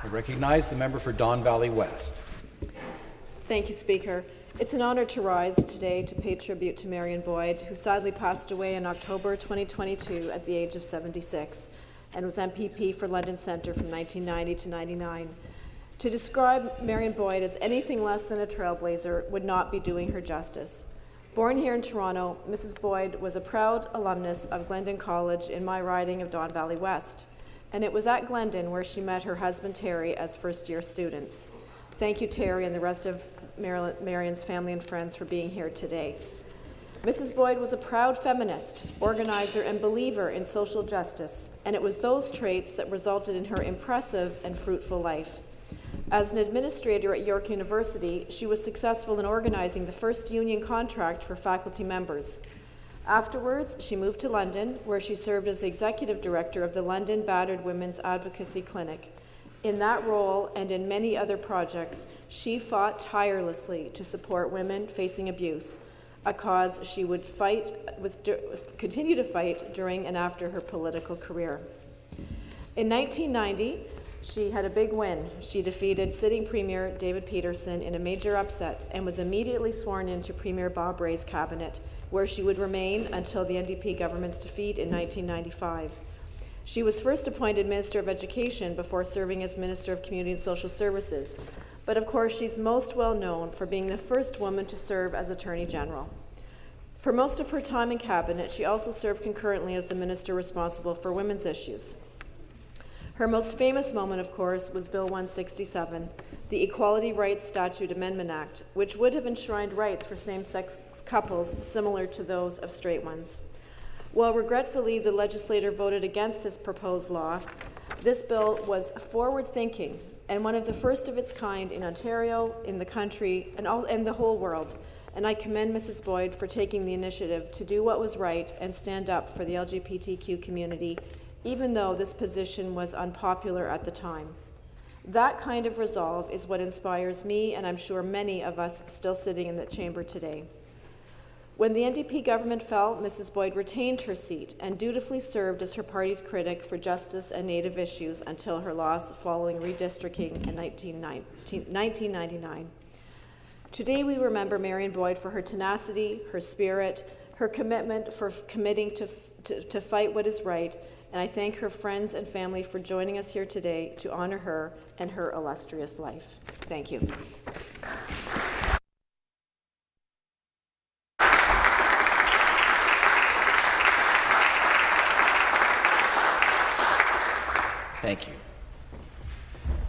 I recognize the member for Don Valley West. Thank you, Speaker. It's an honor to rise today to pay tribute to Marion Boyd, who sadly passed away in October 2022 at the age of 76 and was MPP for London Centre from 1990 to 99. To describe Marion Boyd as anything less than a trailblazer would not be doing her justice. Born here in Toronto, Mrs. Boyd was a proud alumnus of Glendon College in my riding of Don Valley West, and it was at Glendon where she met her husband Terry as first-year students. Thank you, Terry, and the rest of Marion's family and friends for being here today. Mrs. Boyd was a proud feminist, organizer, and believer in social justice, and it was those traits that resulted in her impressive and fruitful life. As an administrator at York University, she was successful in organizing the first union contract for faculty members. Afterwards, she moved to London, where she served as the executive director of the London Battered Women's Advocacy Clinic. In that role and in many other projects, she fought tirelessly to support women facing abuse, a cause she would continue to fight during and after her political career. In 1990, she had a big win. She defeated sitting Premier David Peterson in a major upset and was immediately sworn into Premier Bob Rae's cabinet, where she would remain until the NDP government's defeat in 1995. She was first appointed Minister of Education before serving as Minister of Community and Social Services. But of course, she's most well known for being the first woman to serve as Attorney General. For most of her time in Cabinet, she also served concurrently as the Minister responsible for women's issues. Her most famous moment, of course, was Bill 167, the Equality Rights Statute Amendment Act, which would have enshrined rights for same-sex couples similar to those of straight ones. While regretfully the legislature voted against this proposed law, this bill was forward-thinking and one of the first of its kind in Ontario, in the country, and the whole world. And I commend Mrs. Boyd for taking the initiative to do what was right and stand up for the LGBTQ community, even though this position was unpopular at the time. That kind of resolve is what inspires me, and I'm sure many of us still sitting in the chamber today. When the NDP government fell, Mrs. Boyd retained her seat and dutifully served as her party's critic for justice and Native issues until her loss following redistricting in 1999. Today we remember Marion Boyd for her tenacity, her spirit, her commitment for committing to fight what is right, and I thank her friends and family for joining us here today to honor her and her illustrious life. Thank you. Thank you.